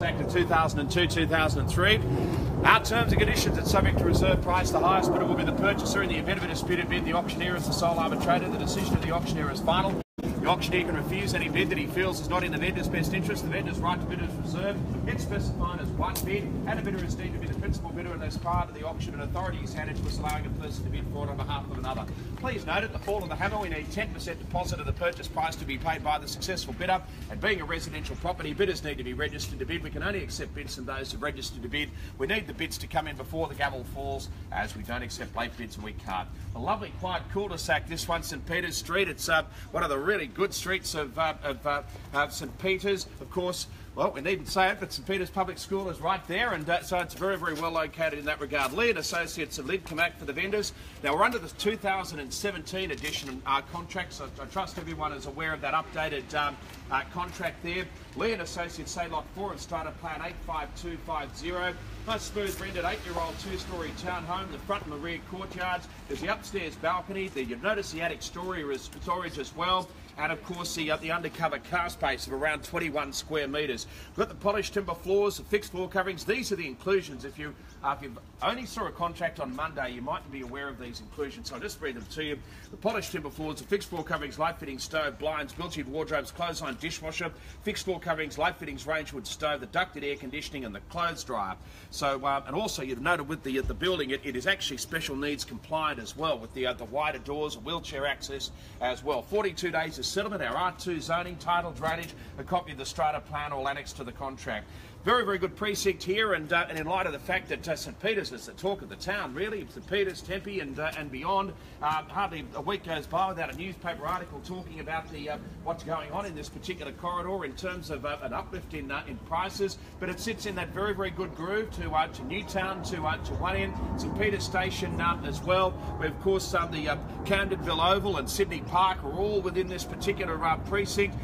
Act of 2002-2003. Our terms and conditions are subject to reserve price. The highest bidder will be the purchaser. In the event of a disputed bid, the auctioneer is the sole arbitrator. The decision of the auctioneer is final. The auctioneer can refuse any bid that he feels is not in the vendor's best interest. The vendor's right to bid is reserved. It's specified as one bid, and a bidder is deemed to be the principal bidder unless prior to the auction an authority is handed to us allowing a person to bid for it on behalf of another. Please note at the fall of the hammer we need 10% deposit of the purchase price to be paid by the successful bidder, and being a residential property, bidders need to be registered to bid. We can only accept bids from those who have registered to bid. We need the bids to come in before the gavel falls, as we don't accept late bids and we can't. A lovely quiet cul-de-sac, this one, St Peter's Street. It's one of the really good streets of St Peter's. Of course, well, we needn't say it, but St Peter's Public School is right there, and so it's very, very well located in that regard. Lee and Associates of Lid come act for the vendors. Now, we're under the 2017 edition contract, so I trust everyone is aware of that updated contract there. Lee and Associates say Lot 4 and starter plan 85250. Nice smooth rendered 8-year-old two-storey townhome. The front and the rear courtyards. There's the upstairs balcony. There you notice the attic storage as well. And of course the undercover car space of around 21 square metres. We've got the polished timber floors, the fixed floor coverings. These are the inclusions. If you only saw a contract on Monday, you mightn't be aware of these inclusions, so I'll just read them to you. The polished timber floors, the fixed floor coverings, light fitting stove, blinds, bilge wardrobes, clothesline dishwasher, fixed floor coverings, light fittings, range wood stove, the ducted air conditioning and the clothes dryer. So and also you've noted with the building it is actually special needs compliant as well, with the wider doors, wheelchair access as well. 42 days of settlement, our R2 zoning, title, drainage, a copy of the strata plan all annexed to the contract. Very, very good precinct here, and in light of the fact that St Peter's is the talk of the town, really, St Peter's, Tempe and beyond, hardly a week goes by without a newspaper article talking about what's going on in this particular corridor in terms of an uplift in prices, but it sits in that very, very good groove to Newtown, to one end, St Peter's Station as well, where of course the Camdenville Oval and Sydney Park are all within this particular precinct.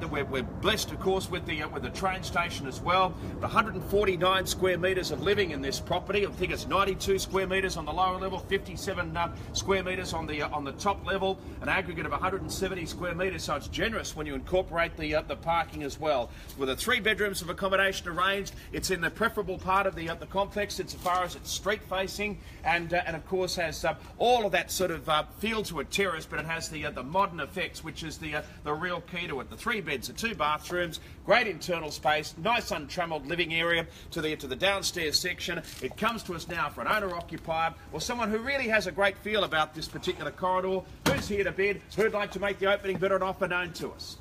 We're blessed, of course, with the train station as well. 149 square metres of living in this property. I think it's 92 square metres on the lower level, 57 square metres on the top level, an aggregate of 170 square metres. So it's generous when you incorporate the parking as well. With the 3 bedrooms of accommodation arranged, it's in the preferable part of the complex insofar as it's street facing, and of course has all of that sort of feel to a terrace, but it has the modern effects, which is the real key to it. The 3 beds, the 2 bathrooms, great internal space, nice untrammeled living area to the downstairs section. It comes to us now for an owner-occupier or someone who really has a great feel about this particular corridor. Who's here to bid? Who'd like to make the opening bid or an offer known to us?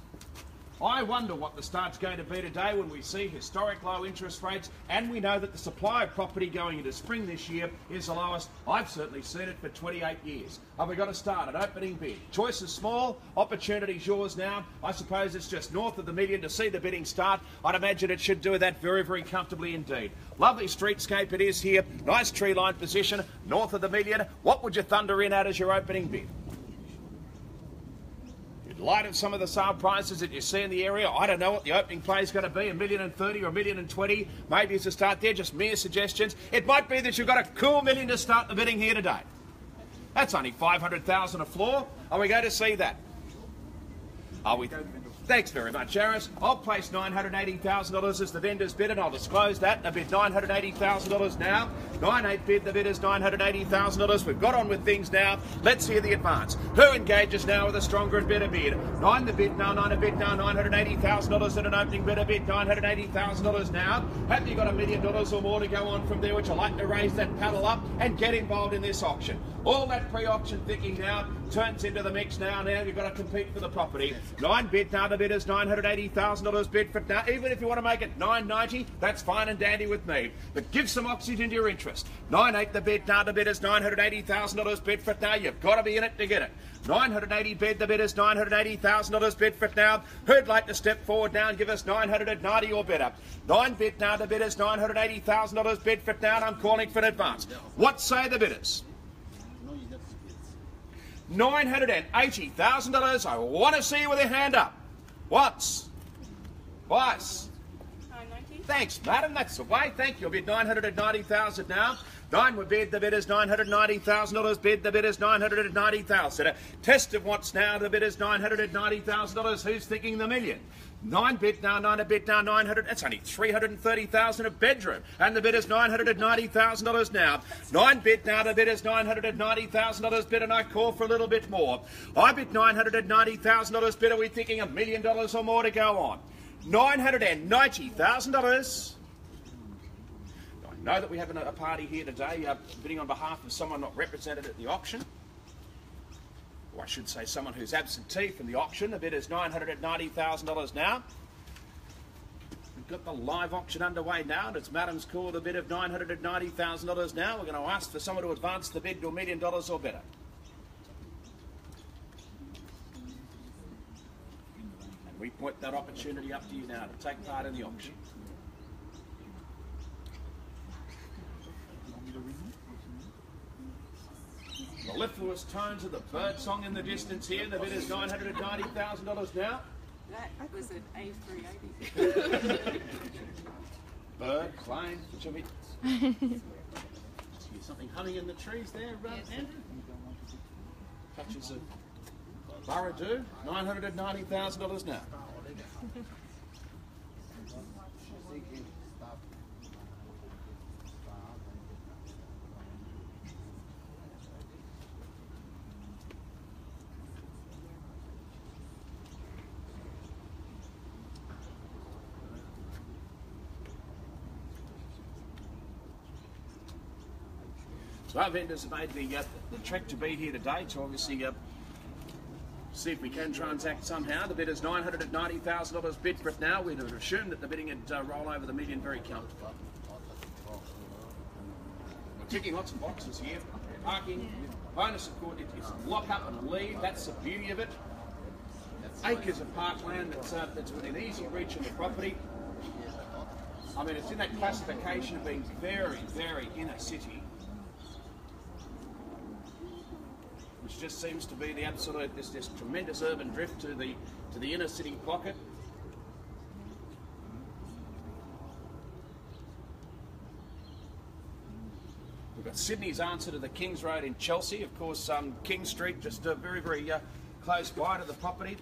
I wonder what the start's going to be today when we see historic low interest rates, and we know that the supply of property going into spring this year is the lowest. I've certainly seen it for 28 years. Have we got to start an opening bid? Choice is small, opportunity's yours now. I suppose it's just north of the million to see the bidding start. I'd imagine it should do that very, very comfortably indeed. Lovely streetscape it is here, nice tree line position, north of the million. What would you thunder in at as your opening bid? In light of some of the sale prices that you see in the area, I don't know what the opening play is going to be, $1,030,000 or $1,020,000. Maybe it's a start there, just mere suggestions. It might be that you've got a cool $1 million to start the bidding here today. That's only $500,000 a floor. Are we going to see that? Are we? Thanks very much, Aris. I'll place $980,000 as the vendor's bid, and I'll disclose that. I bid $980,000 now. 9.8 bid, the bidder's $980,000. We've got on with things now. Let's hear the advance. Who engages now with a stronger and better bid? 9 the bid now, 9 a bid now, $980,000 at an opening bidder bid, $980,000 now. Have you got $1 million or more to go on from there? Would you like to raise that paddle up and get involved in this auction? All that pre-auction thinking now turns into the mix now. Now you've got to compete for the property. 9 bid now, the bidder's $980,000 bid for it now. Even if you want to make it $990, that's fine and dandy with me. But give some oxygen to your interest. 9.8 the bid now, the bidder's $980,000 bid for it now. You've got to be in it to get it. 980 bid, the bidder's $980,000 bid for it now. Who'd like to step forward now and give us $990 or better? 9 bid now, the bidder's $980,000 bid for it now, and I'm calling for an advance. What say the bidders? $980,000. I want to see you with your hand up. Once. Twice. 990. Thanks, madam. That's the way. Thank you. I'll bid $990,000 now. 9 would bid, the bid is $990,000, bid, the bid is $990,000. Test of what's now, the bid is $990,000. Who's thinking the million? 9 bid now, 9 a bid now, 900, that's only $330,000 a bedroom. And the bid is $990,000 now. 9 bid now, the bid is $990,000 bid, and I call for a little bit more. I bid $990,000 bid, are we thinking $1 million or more to go on? $990,000. I know that we have a party here today bidding on behalf of someone not represented at the auction. Or I should say someone who's absentee from the auction. The bid is $990,000 now. We've got the live auction underway now, and it's Madam's call, the bid of $990,000 now. We're going to ask for someone to advance the bid to $1 million or better. And we point that opportunity up to you now to take part in the auction. The mellifluous tones of the bird song in the distance here. The bid is $990,000 now. That was an A380. Bird, plane, Jimmy. Hear something humming in the trees there, Andrew? Touches of Burradoo. $990,000 now. So our vendors have made the trek to be here today to obviously see if we can transact somehow. The bid is $990,000 bid for it now. We'd have assumed that the bidding would roll over the million very comfortably. We're ticking lots of boxes here. Parking, bonus of course, it's lock up and leave. That's the beauty of it. Acres of parkland that's within easy reach of the property. I mean, it's in that classification of being very, very inner city, which just seems to be the absolute, this tremendous urban drift to the inner city pocket. We've got Sydney's answer to the Kings Road in Chelsea. Of course, King Street just very, very close by to the property,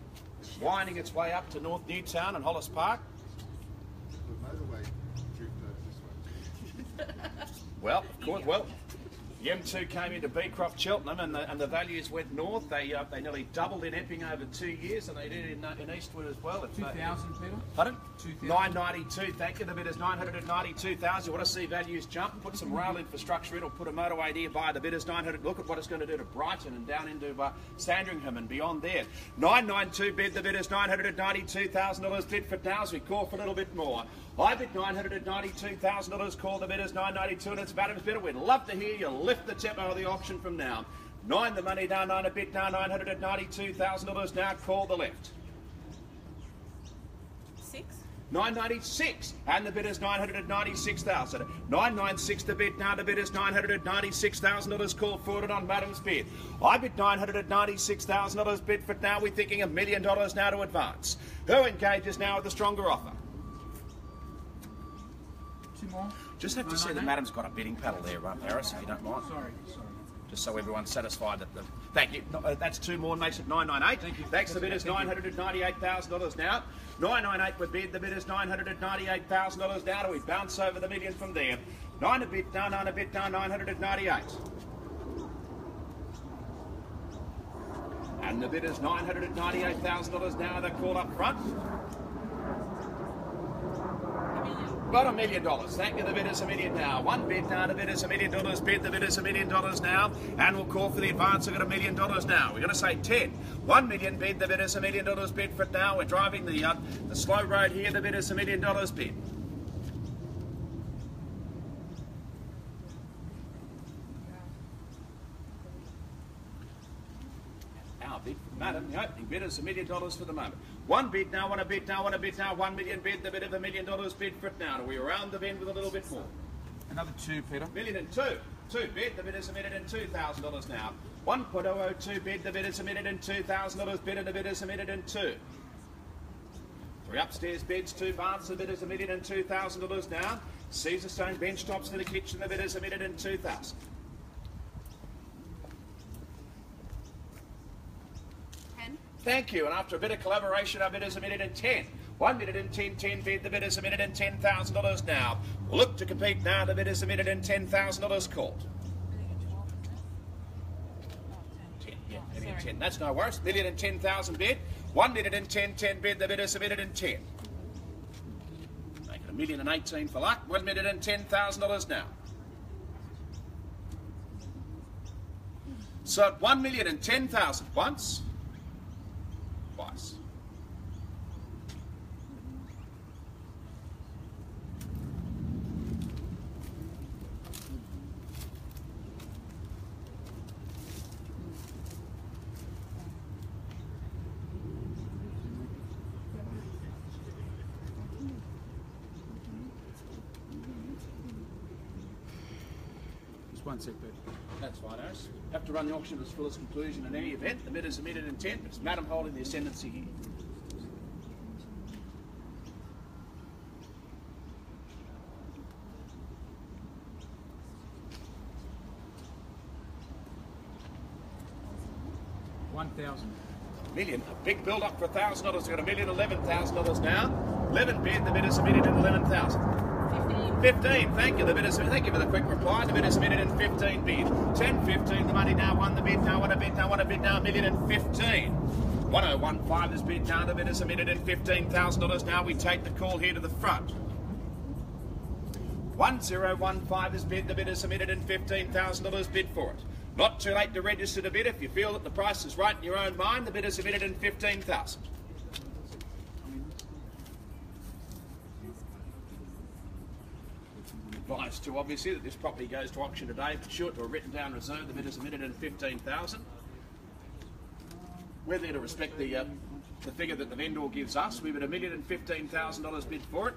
winding its way up to North Newtown and Hollis Park. Well, of course, well. The M2 came into Beecroft, Cheltenham, and the values went north. They nearly doubled in Epping over 2 years, and they did in Eastwood as well. 2,000, Peter? Pardon? 2,000. 992. Thank you. The bid is 992,000. You want to see values jump? Put some rail infrastructure in, or put a motorway nearby. The bid is 900. Look at what it's going to do to Brighton and down into Sandringham and beyond there. 992 bid. The bid is $992,000 bid for it now. As we call for a little bit more. I bid $992,000. Call the bid is 992, and it's Madam's bidder. We'd love to hear you lift the tempo of the auction from now. 9 the money now, 9 a bid now, $992,000 now. Call the left. 6. 996, and the bid is 996,000. 996 the bid now. The bid is $996,000. Called forward on Madam's bid. I bid $996,000 bid for it now. We're thinking $1 million now to advance. Who engages now with the stronger offer? More? Just have to say that Madam's got a bidding paddle there, Aris, if you don't mind. Sorry. Just so everyone's satisfied that the... Thank you. No, that's 2 more, makes it 998. Thank you. Thanks, the bid is $998,000 now. 998 would bid, the bid is $998,000 now. Do we bounce over the million from there? 9 a bid now, 9 a bid now, 998. And the bid is $998,000 now. They're called up front. About $1 million. Thank you. The bid is $1 million now. 1 bid now. The bid is $1 million bid. The bid is $1 million now. And we'll call for the advance. We've got $1 million now. We're going to say 10. 1 million bid. The bid is $1 million bid for it now. We're driving the slow road here. The bid is $1 million bid. Our bid for Madam. The opening bid is $1 million for the moment. 1 bid now, 1 a bid now, 1 a bid now, 1 million bid, the bid of $1 million bid for it now. Are we around the bend with a little bit more? Another 2, Peter. $1 million and 2. 2 bid, the bid is $1,002,000 now. 1.002 bid, the bid is $1,002,000 bid, and the bid is $1,002,000. Three upstairs beds, two baths, the bid is $1,002,000 now. Caesar stone bench tops for the kitchen, the bid is $1,02,000. 10. Thank you, and after a bit of collaboration, our bid is $1,010,000. $1,010,000 bid, the bid is $1,010,000 now. We'll look to compete now, the bid is $1,010,000 called. 10, yeah, $1,010,000, that's no worries. $1,010,000 bid, $1,010,000 bid, the bid is $1,010,000. Make it $1,018,000 for luck, $1,010,000 now. So at $1,010,000 once, twice. Just one sec, Pete. That's fine, Aris. Have to run the auction to its fullest conclusion in any event. The bid is $1,010,000, but it's Madam holding the ascendancy here. $1,000. Million, a big build up for $1,000. We've got $1,011,000 now. 11 bid, the bid is $1,011,000. 15, thank you. Thank you for the quick reply. The bid is $1,015,000 bid. 10, 15, the money now won the bid, now won a bid, now won a bid, now $1,015,000. 1015 is bid now, the bid is $1,015,000 now. We take the call here to the front. 1015 is bid, the bid is $1,015,000 bid for it. Not too late to register to bid. If you feel that the price is right in your own mind, the bid is $1,015,000. Advised to obviously that this property goes to auction today, but sure to a written down reserve, the bid is $1,015,000. We're there to respect the figure that the vendor gives us. We've got $1,015,000 bid for it.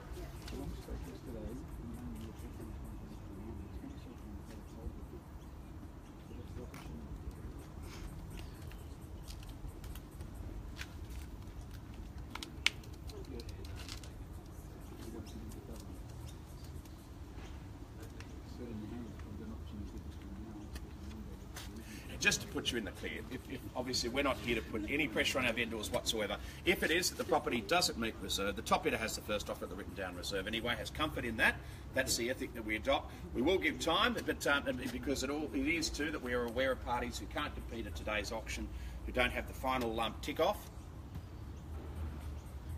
Just to put you in the clear, if obviously we're not here to put any pressure on our vendors whatsoever. If it is that the property doesn't meet reserve, the top bidder has the first offer at the written down reserve anyway, has comfort in that. That's the ethic that we adopt. We will give time, but because it is too that we are aware of parties who can't compete at today's auction, who don't have the final tick off.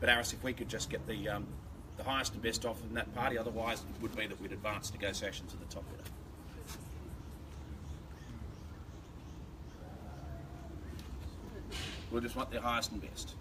But Aris, if we could just get the highest and best offer in that party, otherwise it would be that we'd advance negotiations to the top bidder. We'll just want the highest and best.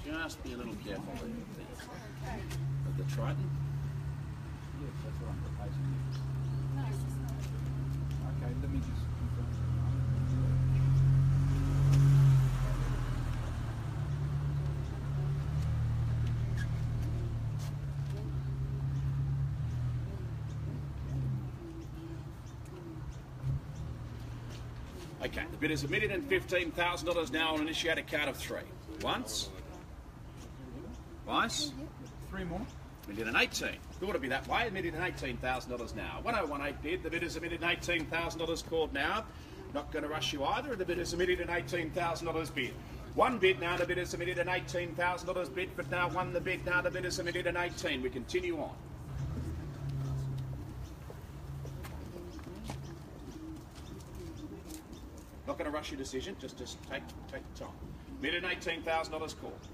Just be a little careful of the Triton. Yes, that's what I'm proposing. Okay, let me just confirm. Okay, the bid is $1,015,000 now on initiate a card of 3. Once. Twice. 3 more. $1,018,000. Thought it'd be that way. $1,018,000 now. 1018 bid. The bid is $1,018,000 called now. Not going to rush you either. The bid is $1,018,000 bid. One bid now. The bid is $1,018,000 bid, but now won the bid. Now the bid is $1,018,000. We continue on. Not going to rush your decision. Just take the time. $1,018,000 called.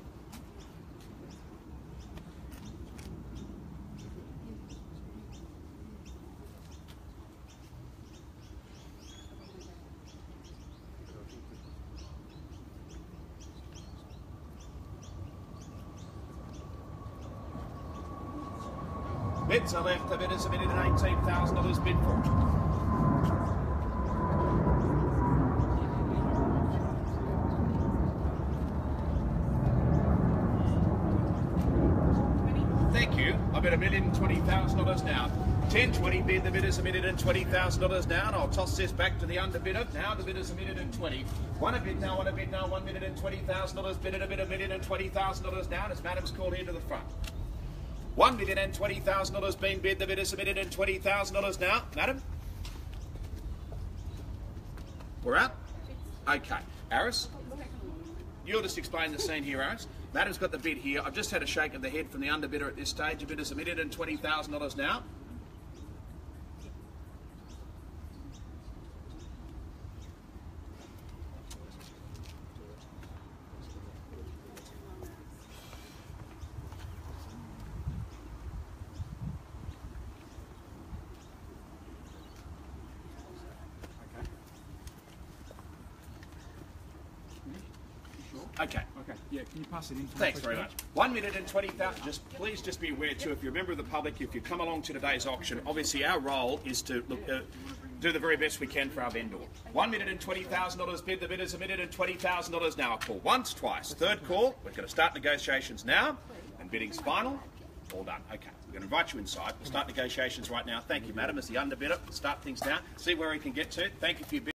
Bids are left. The bid is $1,018,000 bid for it. bid $1,020,000 now. 1020 bid, the bidders are $1,020,000 now, and I'll toss this back to the underbidder. Now the bidders are $1,020,000. One a bid now, $1,020,000 bid at a bid of $1,020,000 now, as Madam's called here to the front. $1,020,000 being bid, the bidders are $1,020,000 now. Madam? We're out? Okay. Aris? You'll just explain the scene here, Aris. Madam's got the bid here. I've just had a shake of the head from the underbidder at this stage. The bidders are $1,020,000 now. Okay. Okay, yeah, can you pass it in? Thanks very much. $1,020,000. Please just be aware too, if you're a member of the public, if you come along to today's auction, obviously our role is to look, do the very best we can for our vendor. $1,020,000 bid. The bidders are $1,020,000 now. A call once, twice. Third call. We're going to start negotiations now, and bidding's final. All done. Okay. We're going to invite you inside. We'll start negotiations right now. Thank you, Madam, as the underbidder. We'll start things now. See where we can get to. Thank you for your bid.